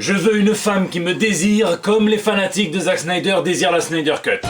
Je veux une femme qui me désire comme les fanatiques de Zack Snyder désirent la Snyder Cut.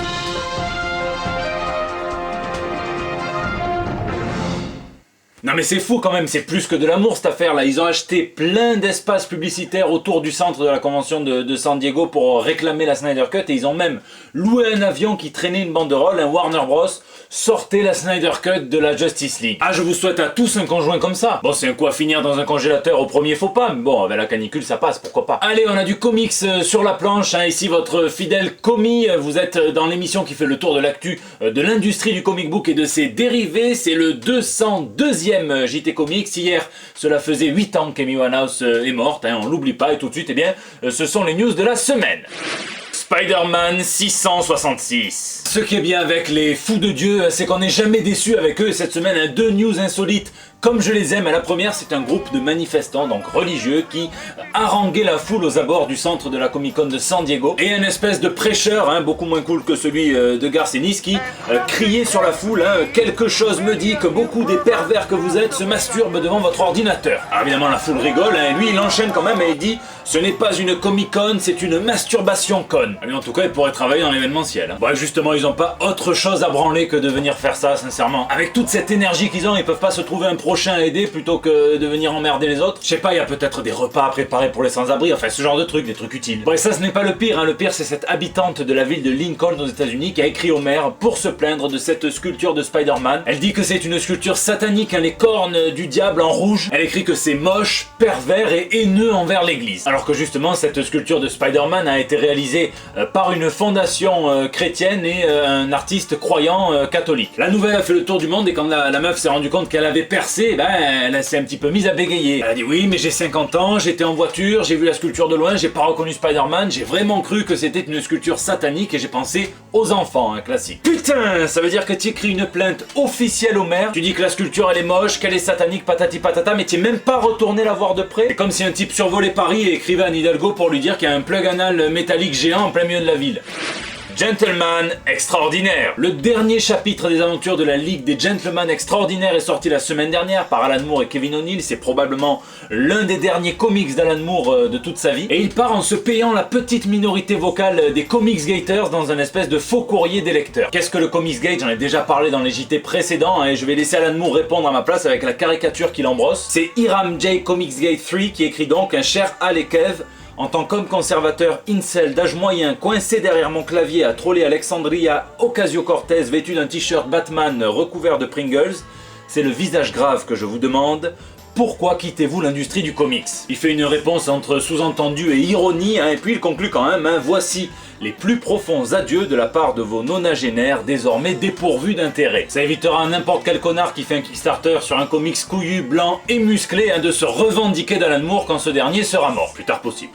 Non mais c'est fou quand même, c'est plus que de l'amour cette affaire là. Ils ont acheté plein d'espaces publicitaires autour du centre de la convention de San Diego pour réclamer la Snyder Cut, et ils ont même loué un avion qui traînait une banderole, un Warner Bros. Sortez la Snyder Cut de la Justice League. Ah, je vous souhaite à tous un conjoint comme ça. Bon, c'est un coup à finir dans un congélateur au premier faux pas, mais bon, avec la canicule ça passe, pourquoi pas. Allez, on a du comics sur la planche, hein. Ici votre fidèle commis, vous êtes dans l'émission qui fait le tour de l'actu de l'industrie du comic book et de ses dérivés. C'est le 202e JT Comics. Hier, cela faisait 8 ans qu'Amy Winehouse est morte, hein, on l'oublie pas, et tout de suite, eh bien, ce sont les news de la semaine. Spider-Man 666. Ce qui est bien avec les fous de Dieu, c'est qu'on n'est jamais déçu avec eux. Cette semaine, 2 news insolites comme je les aime. La première, c'est un groupe de manifestants, donc religieux, qui haranguait la foule aux abords du centre de la Comic-Con de San Diego. Et un espèce de prêcheur, hein, beaucoup moins cool que celui de Garcenis, qui criait sur la foule, hein, quelque chose me dit que beaucoup des pervers que vous êtes se masturbent devant votre ordinateur. Alors évidemment, la foule rigole, hein, et lui, il enchaîne quand même et il dit ce n'est pas une Comic-Con, c'est une masturbation-con. Mais en tout cas, il pourrait travailler dans l'événementiel. Hein. Bon, justement, ils ont pas autre chose à branler que de venir faire ça, sincèrement. Avec toute cette énergie qu'ils ont, ils peuvent pas se trouver un prochain à aider plutôt que de venir emmerder les autres. Je sais pas, il y a peut-être des repas à préparer pour les sans-abri, enfin ce genre de trucs, des trucs utiles. Bon, et ça ce n'est pas le pire, hein. Le pire c'est cette habitante de la ville de Lincoln aux États-Unis qui a écrit au maire pour se plaindre de cette sculpture de Spider-Man. Elle dit que c'est une sculpture satanique, hein, les cornes du diable en rouge. Elle écrit que c'est moche, pervers et haineux envers l'église. Alors que justement cette sculpture de Spider-Man a été réalisée par une fondation chrétienne et un artiste croyant catholique. La nouvelle a fait le tour du monde et quand la meuf s'est rendue compte qu'elle avait percé, ben, elle s'est un petit peu mise à bégayer. Elle a dit oui mais j'ai 50 ans, j'étais en voiture, j'ai vu la sculpture de loin, j'ai pas reconnu Spider-Man, j'ai vraiment cru que c'était une sculpture satanique et j'ai pensé aux enfants, un classique. Putain, ça veut dire que tu écris une plainte officielle au maire, tu dis que la sculpture elle est moche, qu'elle est satanique, patati patata, mais tu es même pas retourné la voir de près. C'est comme si un type survolait Paris et écrivait à Hidalgo pour lui dire qu'il y a un plug anal métallique géant en plein milieu de la ville. Gentleman extraordinaire. Le dernier chapitre des aventures de la Ligue des Gentlemen extraordinaires est sorti la semaine dernière par Alan Moore et Kevin O'Neill. C'est probablement l'un des derniers comics d'Alan Moore de toute sa vie. Et il part en se payant la petite minorité vocale des Comics Gators dans un espèce de faux courrier des lecteurs. Qu'est-ce que le Comics Gate? J'en ai déjà parlé dans les JT précédents, hein, et je vais laisser Alan Moore répondre à ma place avec la caricature qu'il embrosse. C'est Hiram J. Comics Gate 3 qui écrit donc un cher Al et Kev. En tant qu'homme conservateur incel d'âge moyen, coincé derrière mon clavier à troller Alexandria Ocasio-Cortez vêtu d'un t-shirt Batman recouvert de Pringles, c'est le visage grave que je vous demande. Pourquoi quittez-vous l'industrie du comics? Il fait une réponse entre sous-entendu et ironie, hein, et puis il conclut quand même, hein, voici les plus profonds adieux de la part de vos nonagénaires désormais dépourvus d'intérêt. Ça évitera à n'importe quel connard qui fait un Kickstarter sur un comics couillu, blanc et musclé, hein, de se revendiquer d'Alan Moore quand ce dernier sera mort, plus tard possible.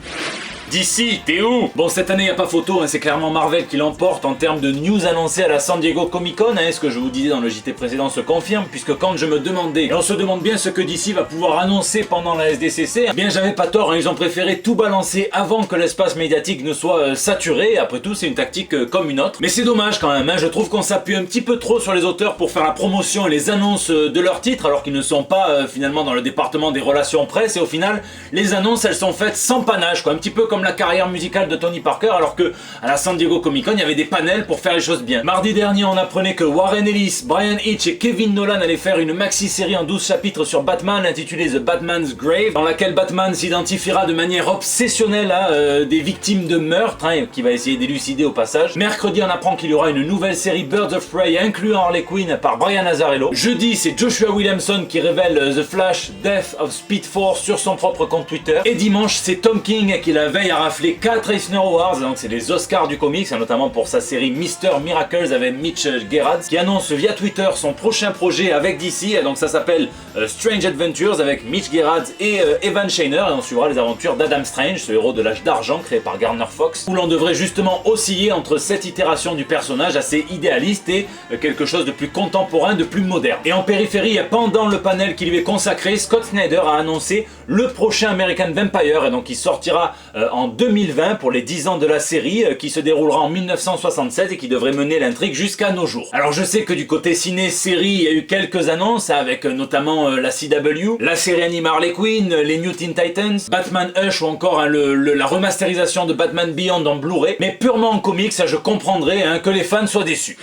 DC, t'es où? Bon, cette année, y a pas photo, hein, c'est clairement Marvel qui l'emporte en termes de news annoncées à la San Diego Comic Con, hein, ce que je vous disais dans le JT précédent se confirme, puisque quand je me demandais, et on se demande bien ce que DC va pouvoir annoncer pendant la SDCC, eh bien j'avais pas tort, hein, ils ont préféré tout balancer avant que l'espace médiatique ne soit saturé. Après tout, c'est une tactique comme une autre, mais c'est dommage quand même, hein, je trouve qu'on s'appuie un petit peu trop sur les auteurs pour faire la promotion et les annonces de leurs titres, alors qu'ils ne sont pas finalement dans le département des relations presse, et au final, les annonces elles sont faites sans panache, quoi, un petit peu comme la carrière musicale de Tony Parker, alors que à la San Diego Comic Con il y avait des panels pour faire les choses bien. Mardi dernier on apprenait que Warren Ellis, Brian Hitch et Kevin Nolan allaient faire une maxi-série en 12 chapitres sur Batman intitulée The Batman's Grave, dans laquelle Batman s'identifiera de manière obsessionnelle à des victimes de meurtre, hein, qui va essayer d'élucider au passage. Mercredi on apprend qu'il y aura une nouvelle série Birds of Prey incluant Harley Quinn par Brian Azzarello. Jeudi c'est Joshua Williamson qui révèle The Flash Death of Speed Force sur son propre compte Twitter, et dimanche c'est Tom King qui la veille à rafler 4 Eisner Awards, donc c'est les Oscars du comics, notamment pour sa série Mr. Miracles avec Mitch Gerads, qui annonce via Twitter son prochain projet avec DC, donc ça s'appelle Strange Adventures avec Mitch Gerads et Evan Shiner, et on suivra les aventures d'Adam Strange, ce héros de l'âge d'argent créé par Gardner Fox, où l'on devrait justement osciller entre cette itération du personnage assez idéaliste et quelque chose de plus contemporain, de plus moderne. Et en périphérie, pendant le panel qui lui est consacré, Scott Snyder a annoncé le prochain American Vampire, et donc il sortira en 2020 pour les 10 ans de la série qui se déroulera en 1967 et qui devrait mener l'intrigue jusqu'à nos jours. Alors je sais que du côté ciné-série, il y a eu quelques annonces avec notamment la CW, la série animée Harley Quinn, les New Teen Titans, Batman Hush ou encore la remasterisation de Batman Beyond en Blu-ray, mais purement en comics, je comprendrais que les fans soient déçus.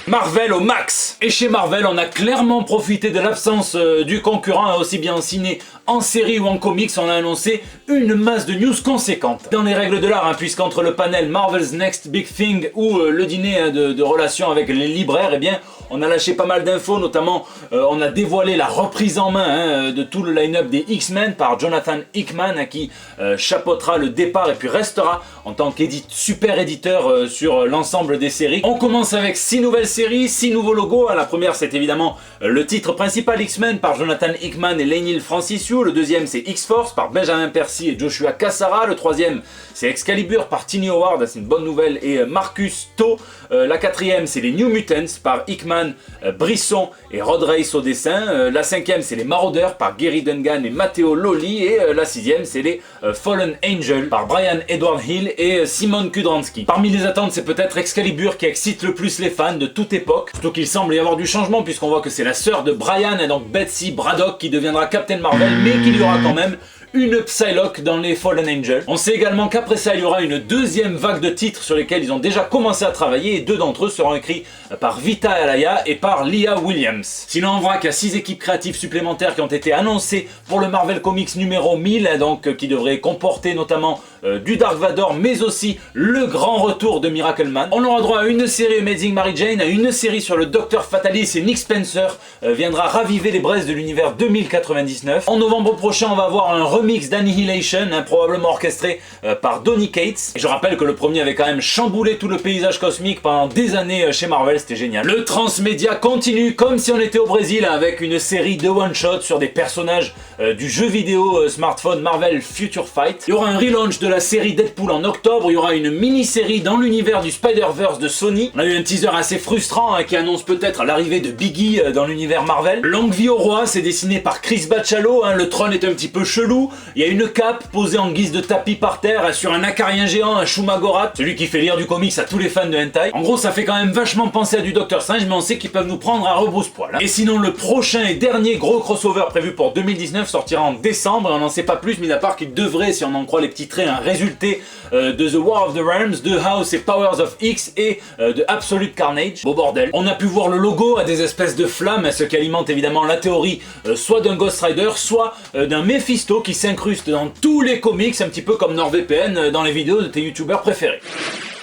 Marvel au max. Et chez Marvel, on a clairement profité de l'absence du concurrent, aussi bien en ciné, en série ou en comics, on a annoncé une masse de news conséquente. Dans les règles de l'art, puisqu'entre le panel Marvel's Next Big Thing ou le dîner de relations avec les libraires, eh bien, on a lâché pas mal d'infos, notamment on a dévoilé la reprise en main de tout le line-up des X-Men par Jonathan Hickman qui chapeautera le départ et puis restera en tant super éditeur sur l'ensemble des séries. On commence avec 6 nouvelles séries, 6 nouveaux logos. La première c'est évidemment le titre principal X-Men par Jonathan Hickman et Leinil Franciszek. Le deuxième c'est X-Force par Benjamin Percy et Joshua Cassara. Le troisième c'est Excalibur par Tiny Howard, c'est une bonne nouvelle, et Marcus To. La quatrième c'est les New Mutants par Hickman, Brisson et Rod Reis au dessin. La cinquième c'est les Marauders par Gary Dungan et Matteo Lolli. Et la sixième c'est les Fallen Angel par Brian Edward Hill et Simon Kudranski. Parmi les attentes c'est peut-être Excalibur qui excite le plus les fans de toute époque. Surtout qu'il semble y avoir du changement puisqu'on voit que c'est la sœur de Brian et donc Betsy Braddock qui deviendra Captain Marvel, mais qu'il y aura quand même une Psylocke dans les Fallen Angels. On sait également qu'après ça il y aura une deuxième vague de titres sur lesquels ils ont déjà commencé à travailler et 2 d'entre eux seront écrits par Vita Alaya et par Leah Williams. Sinon on voit qu'il y a 6 équipes créatives supplémentaires qui ont été annoncées pour le Marvel Comics numéro 1000, donc qui devrait comporter notamment du Dark Vador mais aussi le grand retour de Miracle Man. On aura droit à une série Amazing Mary Jane, à une série sur le Docteur Fatalis et Nick Spencer viendra raviver les braises de l'univers 2099. En novembre prochain on va avoir un remix d'Annihilation, probablement orchestré par Donny Cates. Et je rappelle que le premier avait quand même chamboulé tout le paysage cosmique pendant des années chez Marvel, c'était génial. Le transmédia continue comme si on était au Brésil avec une série de one-shot sur des personnages du jeu vidéo smartphone Marvel Future Fight. Il y aura un relaunch de la série Deadpool en octobre, il y aura une mini-série dans l'univers du Spider-Verse de Sony. On a eu un teaser assez frustrant qui annonce peut-être l'arrivée de Biggie dans l'univers Marvel. Longue vie au roi, c'est dessiné par Chris Bachalo, le trône est un petit peu chelou. Il y a une cape posée en guise de tapis par terre sur un acarien géant, un Shumagorath, celui qui fait lire du comics à tous les fans de hentai. En gros, ça fait quand même vachement penser à du Doctor Strange, mais on sait qu'ils peuvent nous prendre à rebrousse-poil. Et sinon, le prochain et dernier gros crossover prévu pour 2019 sortira en décembre, et on n'en sait pas plus, mis à part qu'il devrait, si on en croit les petits traits, résulter de The War of the Realms, de House et Powers of X et de Absolute Carnage. Beau bordel. On a pu voir le logo à des espèces de flammes, ce qui alimente évidemment la théorie soit d'un Ghost Rider, soit d'un Mephisto qui s'incruste dans tous les comics, un petit peu comme NordVPN dans les vidéos de tes youtubeurs préférés.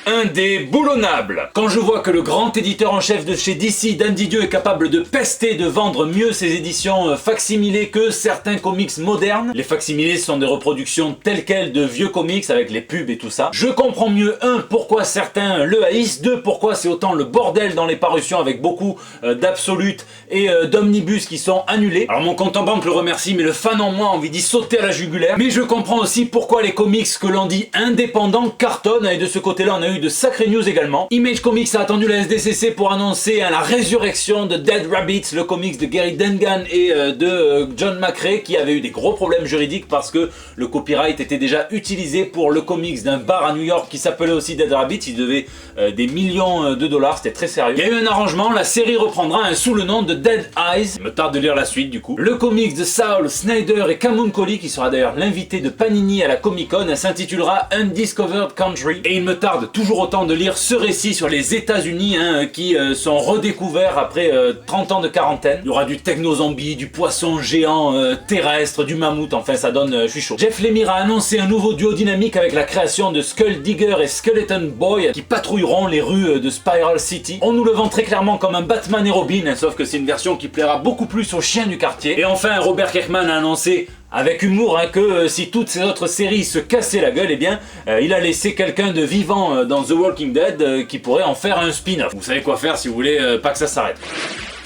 Indéboulonnable. Quand je vois que le grand éditeur en chef de chez DC, Dan Didio, est capable de pester, de vendre mieux ses éditions facsimilées que certains comics modernes, les facsimilés sont des reproductions telles quelles de vieux comics avec les pubs et tout ça, je comprends mieux, 1, pourquoi certains le haïssent, 2, pourquoi c'est autant le bordel dans les parutions avec beaucoup d'absolutes et d'omnibus qui sont annulés. Alors mon compte en banque le remercie, mais le fan en moi a envie d'y sauter à la jugulaire. Mais je comprends aussi pourquoi les comics que l'on dit indépendants cartonnent, et de ce côté-là on a eu de sacrées news également. Image Comics a attendu la SDCC pour annoncer la résurrection de Dead Rabbits, le comics de Gary Dungan et de John McCrea, qui avait eu des gros problèmes juridiques parce que le copyright était déjà utilisé pour le comics d'un bar à New York qui s'appelait aussi Dead Rabbits. Il devait des millions de dollars, c'était très sérieux. Il y a eu un arrangement, la série reprendra sous le nom de Dead Eyes. Il me tarde de lire la suite du coup. Le comics de Saul Snyder et Cameron Coley, qui sera d'ailleurs l'invité de Panini à la Comic Con, s'intitulera Undiscovered Country. Et il me tarde toujours autant de lire ce récit sur les États-Unis qui sont redécouverts après 30 ans de quarantaine. Il y aura du techno-zombie, du poisson géant terrestre, du mammouth, enfin ça donne, je suis chaud. Jeff Lemire a annoncé un nouveau duo dynamique avec la création de Skull Digger et Skeleton Boy qui patrouilleront les rues de Spiral City. On nous le vend très clairement comme un Batman et Robin, sauf que c'est une version qui plaira beaucoup plus aux chiens du quartier. Et enfin, Robert Kirkman a annoncé avec humour que si toutes ces autres séries se cassaient la gueule, eh bien il a laissé quelqu'un de vivant dans The Walking Dead qui pourrait en faire un spin-off. Vous savez quoi faire si vous voulez pas que ça s'arrête.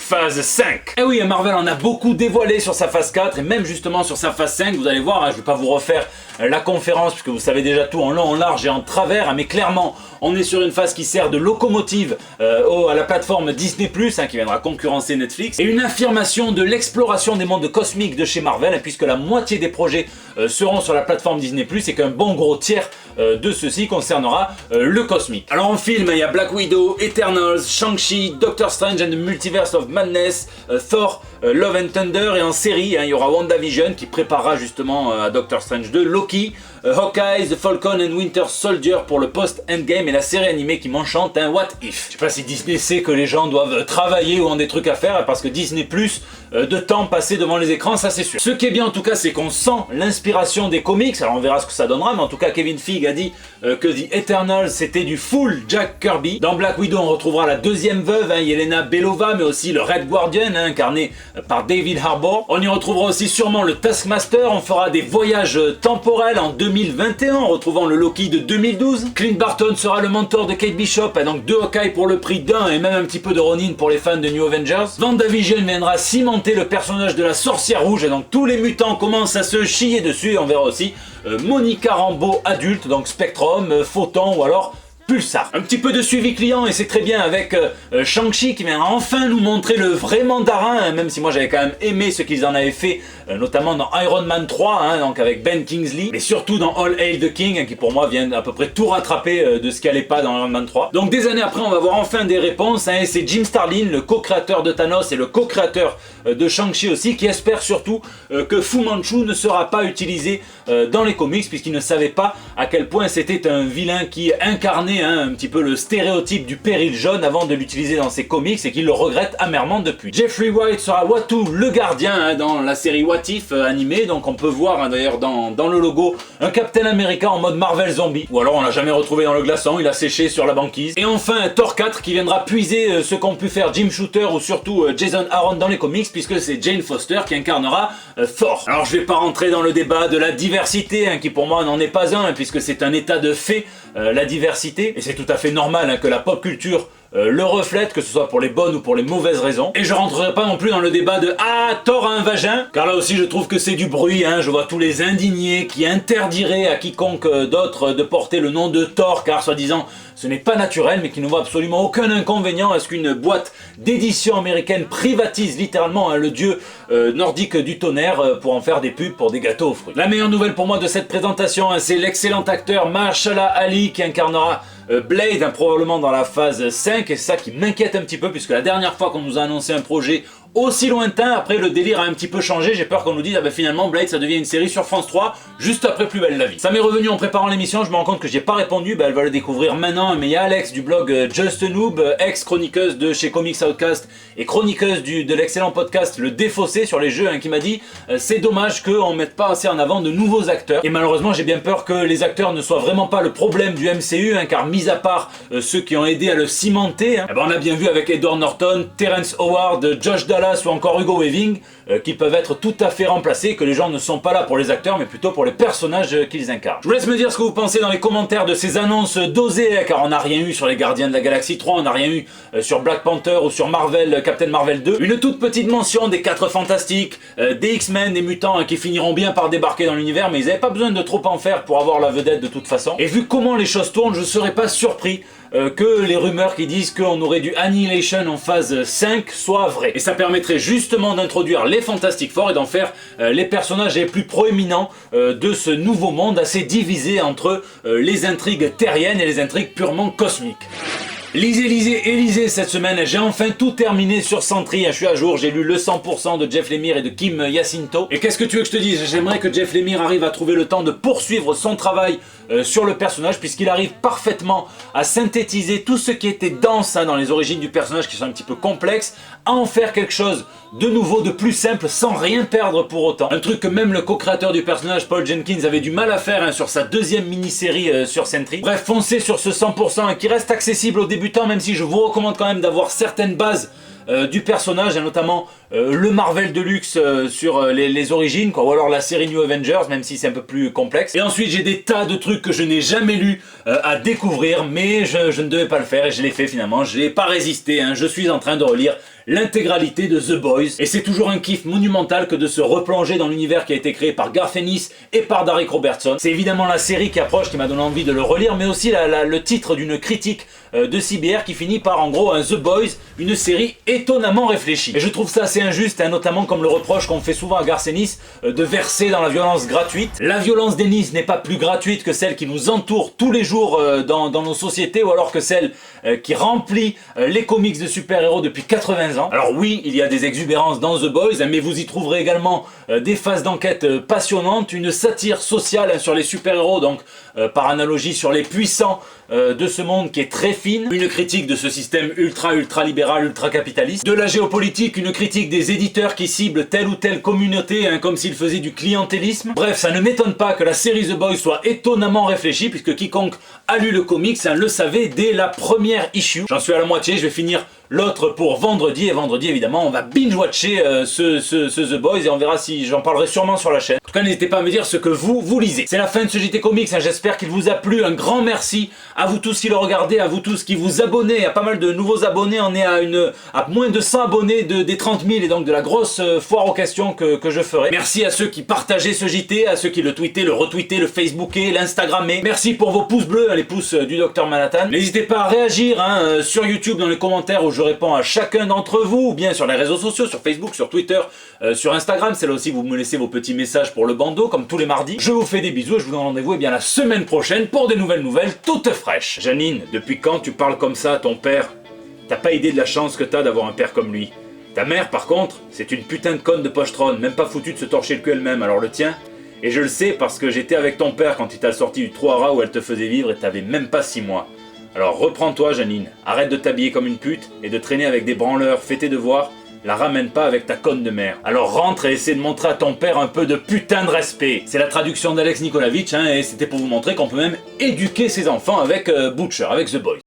phase 5. Et oui, Marvel en a beaucoup dévoilé sur sa phase 4 et même justement sur sa phase 5, vous allez voir, hein, je vais pas vous refaire la conférence puisque vous savez déjà tout en long, en large et en travers, hein, mais clairement on est sur une phase qui sert de locomotive à la plateforme Disney+, hein, qui viendra concurrencer Netflix, et une affirmation de l'exploration des mondes cosmiques de chez Marvel, hein, puisque la moitié des projets seront sur la plateforme Disney+, et qu'un bon gros tiers de ceux-ci concernera le cosmique. Alors en film, il y a Black Widow, Eternals, Shang-Chi, Doctor Strange and the Multiverse of Madness, Thor, Love and Thunder, et en série, hein, il y aura WandaVision qui préparera justement à Doctor Strange 2, Loki, Hawkeye, The Falcon and Winter Soldier pour le post-Endgame et la série animée qui m'enchante, hein, What If. Je sais pas si Disney sait que les gens doivent travailler ou ont des trucs à faire, parce que Disney+, de temps passé devant les écrans, ça c'est sûr. Ce qui est bien en tout cas, c'est qu'on sent l'inspiration des comics, alors on verra ce que ça donnera, mais en tout cas Kevin Feige a dit que The Eternals c'était du full Jack Kirby. Dans Black Widow on retrouvera la deuxième veuve, hein, Yelena Belova, mais aussi le Red Guardian, hein, incarné par David Harbour. On y retrouvera aussi sûrement le Taskmaster, on fera des voyages temporels en 2021 en retrouvant le Loki de 2012. Clint Barton sera le mentor de Kate Bishop, et donc 2 Hawkeye pour le prix d'un et même un petit peu de Ronin pour les fans de New Avengers. WandaVision viendra cimenter le personnage de la sorcière rouge, et donc tous les mutants commencent à se chier dessus, et on verra aussi Monica Rambeau adulte, donc Spectrum, Photon ou alors Pulsar. Un petit peu de suivi client et c'est très bien avec Shang-Chi qui vient enfin nous montrer le vrai mandarin, hein, même si moi j'avais quand même aimé ce qu'ils en avaient fait, notamment dans Iron Man 3, hein, donc avec Ben Kingsley, mais surtout dans All Hail the King, hein, qui pour moi vient à peu près tout rattraper de ce qui allait pas dans Iron Man 3. Donc des années après on va voir enfin des réponses, hein, et c'est Jim Starlin, le co-créateur de Thanos et le co-créateur de Shang-Chi aussi, qui espère surtout que Fu Manchu ne sera pas utilisé dans les comics, puisqu'il ne savait pas à quel point c'était un vilain qui incarnait, hein, un petit peu le stéréotype du péril jaune avant de l'utiliser dans ses comics, et qu'il le regrette amèrement depuis. Jeffrey White sera Watu le gardien, hein, dans la série What If animée, donc on peut voir, hein, d'ailleurs dans le logo un Captain America en mode Marvel Zombie, ou alors on l'a jamais retrouvé dans le glaçon, il a séché sur la banquise. Et enfin Thor 4 qui viendra puiser ce qu'ont pu faire Jim Shooter ou surtout Jason Aaron dans les comics, puisque c'est Jane Foster qui incarnera Thor. Alors je vais pas rentrer dans le débat de la diversité, hein, qui pour moi n'en est pas un, hein, puisque c'est un état de fait, la diversité, et c'est tout à fait normal, hein, que la pop culture le reflète, que ce soit pour les bonnes ou pour les mauvaises raisons. Et je rentrerai pas non plus dans le débat de ah, Thor a un vagin, car là aussi je trouve que c'est du bruit, hein. Je vois tous les indignés qui interdiraient à quiconque d'autre de porter le nom de Thor, car soi-disant ce n'est pas naturel, mais qui ne voit absolument aucun inconvénient à ce qu'une boîte d'édition américaine privatise littéralement, hein, le dieu nordique du tonnerre pour en faire des pubs pour des gâteaux aux fruits. La meilleure nouvelle pour moi de cette présentation, hein, c'est l'excellent acteur Mahershala Ali qui incarnera Blade, hein, probablement dans la phase 5, et c'est ça qui m'inquiète un petit peu, puisque la dernière fois qu'on nous a annoncé un projet aussi lointain, après le délire a un petit peu changé, j'ai peur qu'on nous dise ah ben finalement Blade ça devient une série sur France 3 juste après Plus belle la vie. Ça m'est revenu en préparant l'émission, je me rends compte que j'ai pas répondu, elle va le découvrir maintenant, mais il y a Alex du blog Just a Noob, ex-chroniqueuse de chez Comics Outcast et chroniqueuse de l'excellent podcast Le Défaussé sur les jeux, hein, qui m'a dit c'est dommage qu'on mette pas assez en avant de nouveaux acteurs, et malheureusement j'ai bien peur que les acteurs ne soient vraiment pas le problème du MCU, hein, car mis à part ceux qui ont aidé à le cimenter, hein, on a bien vu avec Edward Norton, Terrence Howard, Josh Dallas ou encore Hugo Weaving qui peuvent être tout à fait remplacés, que les gens ne sont pas là pour les acteurs mais plutôt pour les personnages qu'ils incarnent. Je vous laisse me dire ce que vous pensez dans les commentaires de ces annonces dosées, car on n'a rien eu sur les Gardiens de la Galaxie 3, on n'a rien eu sur Black Panther ou sur Marvel, Captain Marvel 2. Une toute petite mention des 4 Fantastiques, des X-Men, des mutants, hein, qui finiront bien par débarquer dans l'univers, mais ils n'avaient pas besoin de trop en faire pour avoir la vedette de toute façon. Et vu comment les choses tournent, je ne serais pas surpris que les rumeurs qui disent qu'on aurait du Annihilation en phase 5 soient vraies. Et ça permettrait justement d'introduire les Fantastic Four et d'en faire les personnages les plus proéminents de ce nouveau monde assez divisé entre les intrigues terriennes et les intrigues purement cosmiques. Lisez cette semaine, j'ai enfin tout terminé sur Sentry, je suis à jour, j'ai lu le 100% de Jeff Lemire et de Kim Jacinto. Et qu'est-ce que tu veux que je te dise? J'aimerais que Jeff Lemire arrive à trouver le temps de poursuivre son travail sur le personnage, puisqu'il arrive parfaitement à synthétiser tout ce qui était dense, hein, dans les origines du personnage qui sont un petit peu complexes, à en faire quelque chose de nouveau, de plus simple, sans rien perdre pour autant. Un truc que même le co-créateur du personnage, Paul Jenkins, avait du mal à faire, hein, sur sa deuxième mini-série sur Sentry. Bref, foncez sur ce 100%, hein, qui reste accessible aux débutants, même si je vous recommande quand même d'avoir certaines bases du personnage, et notamment le Marvel Deluxe sur les origines, quoi, ou alors la série New Avengers, même si c'est un peu plus complexe. Et ensuite j'ai des tas de trucs que je n'ai jamais lus à découvrir, mais je ne devais pas le faire et je l'ai fait finalement, je n'ai pas résisté, hein. Je suis en train de relire l'intégralité de The Boys. Et c'est toujours un kiff monumental que de se replonger dans l'univers qui a été créé par Garth Ennis et par Darick Robertson. C'est évidemment la série qui approche qui m'a donné envie de le relire, mais aussi le titre d'une critique de CBR qui finit par en gros un The Boys, une série étonnamment réfléchie. Et je trouve ça assez injuste, hein, notamment comme le reproche qu'on fait souvent à Garth Ennis de verser dans la violence gratuite. La violence d'Ennis n'est pas plus gratuite que celle qui nous entoure tous les jours dans nos sociétés, ou alors que celle qui remplit les comics de super-héros depuis 80 ans. Alors oui, il y a des exubérances dans The Boys, hein, mais vous y trouverez également des phases d'enquête passionnantes, une satire sociale, hein, sur les super-héros, donc par analogie sur les puissants de ce monde qui est très fine, une critique de ce système ultra libéral, ultra capitaliste, de la géopolitique, une critique des éditeurs qui ciblent telle ou telle communauté, hein, comme s'ils faisaient du clientélisme. Bref, ça ne m'étonne pas que la série The Boys soit étonnamment réfléchie, puisque quiconque a lu le comics, hein, le savait dès la première issue. J'en suis à la moitié, je vais finir l'autre pour vendredi, et vendredi évidemment on va binge-watcher ce The Boys et on verra si j'en parlerai sûrement sur la chaîne. En tout cas, n'hésitez pas à me dire ce que vous lisez. C'est la fin de ce JT Comics, hein, j'espère qu'il vous a plu. Un grand merci à vous tous qui le regardez, à vous tous qui vous abonnez. Il y a pas mal de nouveaux abonnés, on est à moins de 100 abonnés des 30 000 et donc de la grosse foire aux questions que je ferai. Merci à ceux qui partageaient ce JT, à ceux qui le tweetaient, le retweetaient, le facebookaient, l'instagrammaient. Merci pour vos pouces bleus, hein, les pouces du Docteur Manhattan. N'hésitez pas à réagir, hein, sur YouTube dans les commentaires où je réponds à chacun d'entre vous, ou bien sur les réseaux sociaux, sur Facebook, sur Twitter, sur Instagram. C'est là aussi que vous me laissez vos petits messages pour le bandeau, comme tous les mardis. Je vous fais des bisous et je vous donne rendez-vous bien la semaine prochaine pour des nouvelles toutes fraîches. Janine, depuis quand tu parles comme ça à ton père? T'as pas idée de la chance que t'as d'avoir un père comme lui. Ta mère, par contre, c'est une putain de conne de pochetronne, même pas foutue de se torcher le cul elle-même, alors le tien. Et je le sais parce que j'étais avec ton père quand il t'a sorti du trou à rats où elle te faisait vivre et t'avais même pas 6 mois. Alors reprends-toi Janine, arrête de t'habiller comme une pute et de traîner avec des branleurs fêtés de voir, la ramène pas avec ta conne de mère. Alors rentre et essaie de montrer à ton père un peu de putain de respect. C'est la traduction d'Alex Nikolavitch, hein, et c'était pour vous montrer qu'on peut même éduquer ses enfants avec Butcher, avec The Boys.